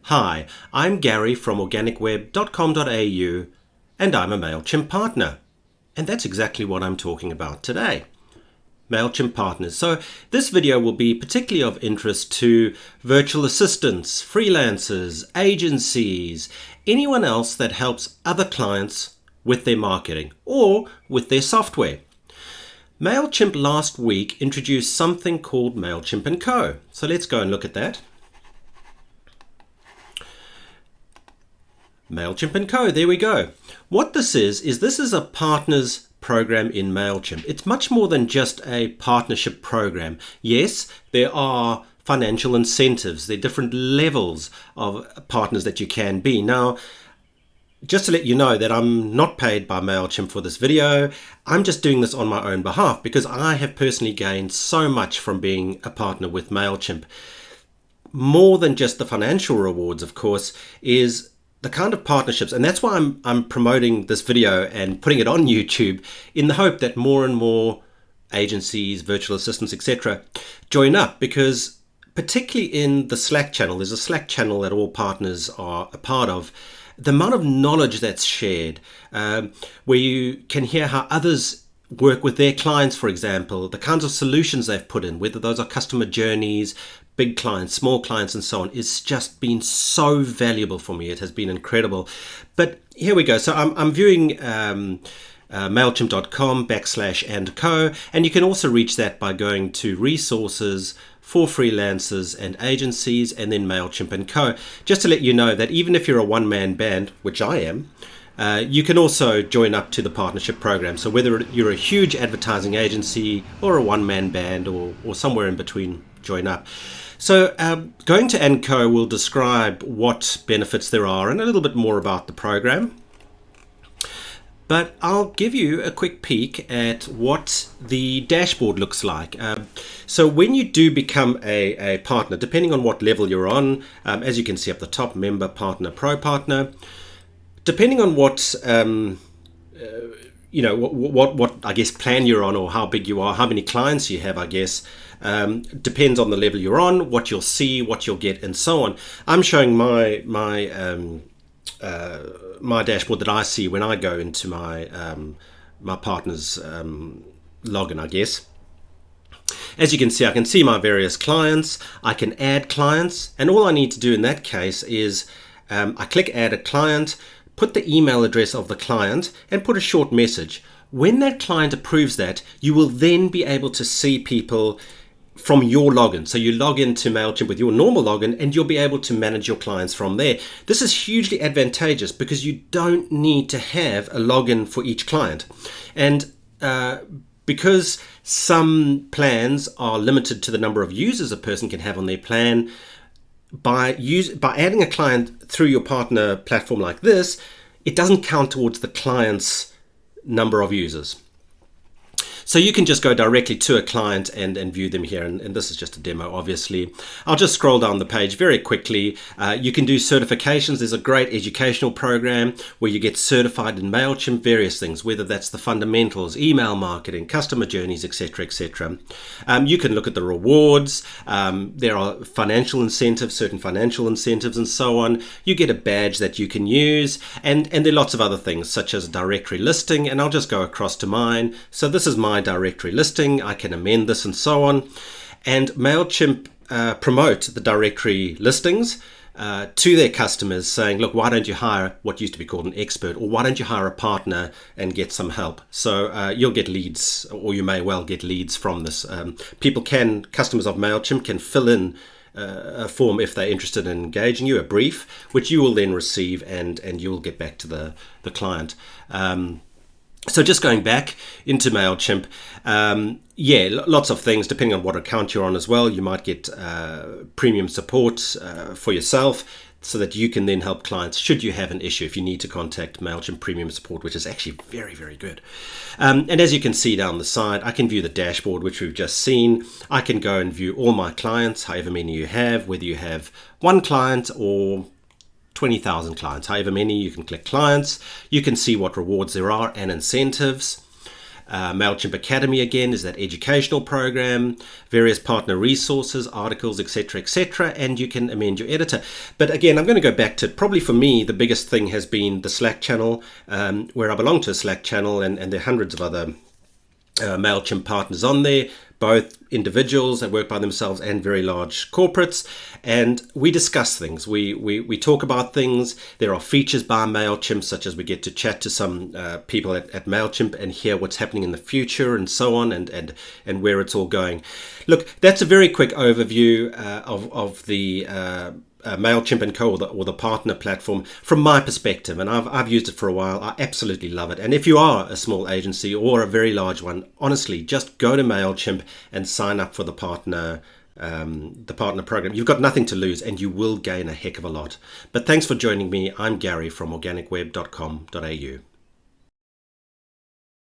Hi, I'm Gary from organicweb.com.au and I'm a Mailchimp partner. And that's exactly what I'm talking about today. Mailchimp partners. So this video will be particularly of interest to virtual assistants, freelancers, agencies, anyone else that helps other clients with their marketing or with their software. Mailchimp last week introduced something called Mailchimp Co. So let's go and look at that. Mailchimp Co. There we go. What this is this is a partners program in Mailchimp. It's much more than just a partnership program. Yes, there are financial incentives. There are different levels of partners that you can be. Now, just to let you know that I'm not paid by Mailchimp for this video. I'm just doing this on my own behalf because I have personally gained so much from being a partner with Mailchimp. More than just the financial rewards, of course, is the kind of partnerships, and that's why I'm promoting this video and putting it on YouTube in the hope that more and more agencies, virtual assistants, etc. join up, because particularly in the Slack channel, there's a Slack channel that all partners are a part of. The amount of knowledge that's shared, where you can hear how others work with their clients, for example, the kinds of solutions they've put in, whether those are customer journeys, big clients, small clients, and so on, is just been so valuable for me. It has been incredible. But here we go. So I'm viewing Mailchimp.com/and-co, and you can also reach that by going to resources for freelancers and agencies, and then Mailchimp Co. Just to let you know that even if you're a one-man band, which I am, you can also join up to the partnership program. So whether you're a huge advertising agency or a one-man band or somewhere in between, join up. So going to &Co will describe what benefits there are and a little bit more about the program. But I'll give you a quick peek at what the dashboard looks like. So when you do become a partner, depending on what level you're on, as you can see up the top, member, partner, pro partner, depending on what what I guess plan you're on, or how big you are, how many clients you have, I guess, depends on the level you're on, what you'll see, what you'll get, and so on. I'm showing my dashboard that I see when I go into my partner's login, I guess. As you can see, I can see my various clients. I can add clients, and all I need to do in that case is I click add a client, put the email address of the client, and put a short message. When that client approves that, you will then be able to see people from your login. So you log into Mailchimp with your normal login, and you'll be able to manage your clients from there. This is hugely advantageous because you don't need to have a login for each client. And because some plans are limited to the number of users a person can have on their plan, by adding a client through your partner platform like this, it doesn't count towards the client's number of users. So you can just go directly to a client and view them here. And this is just a demo, obviously. I'll just scroll down the page very quickly. You can do certifications. There's a great educational program where you get certified in Mailchimp, various things, whether that's the fundamentals, email marketing, customer journeys, etc., etc. You can look at the rewards. There are financial incentives, certain financial incentives, and so on. You get a badge that you can use. And there are lots of other things, such as directory listing. And I'll just go across to mine. So this is my directory listing. I can amend this and so on. And Mailchimp promote the directory listings to their customers, saying, look, why don't you hire what used to be called an expert, or why don't you hire a partner and get some help? So you'll get leads, or you may well get leads from this. Customers of Mailchimp can fill in a form if they're interested in engaging you, a brief, which you will then receive, and you will get back to the client. So just going back into Mailchimp, lots of things depending on what account you're on as well. You might get premium support for yourself, so that you can then help clients should you have an issue, if you need to contact Mailchimp Premium Support, which is actually very, very good. And as you can see down the side, I can view the dashboard, which we've just seen. I can go and view all my clients, however many you have, whether you have one client or 20,000 clients, however many. You can click clients. You can see what rewards there are and incentives. Mailchimp Academy, again, is that educational program, various partner resources, articles, etc., etc., and you can amend your editor. But again, I'm going to go back to, probably for me, the biggest thing has been the Slack channel, where I belong to a Slack channel, and there are hundreds of other Mailchimp partners on there, both individuals that work by themselves and very large corporates, and we discuss things. We talk about things. There are features by Mailchimp, such as we get to chat to some people at Mailchimp and hear what's happening in the future and so on, and where it's all going. Look, that's a very quick overview of the Mailchimp Co, or the partner platform, from my perspective, and I've used it for a while. I absolutely love it. And if you are a small agency or a very large one, honestly, just go to Mailchimp and sign up for the partner program. You've got nothing to lose, and you will gain a heck of a lot. But thanks for joining me. I'm Gary from organicweb.com.au.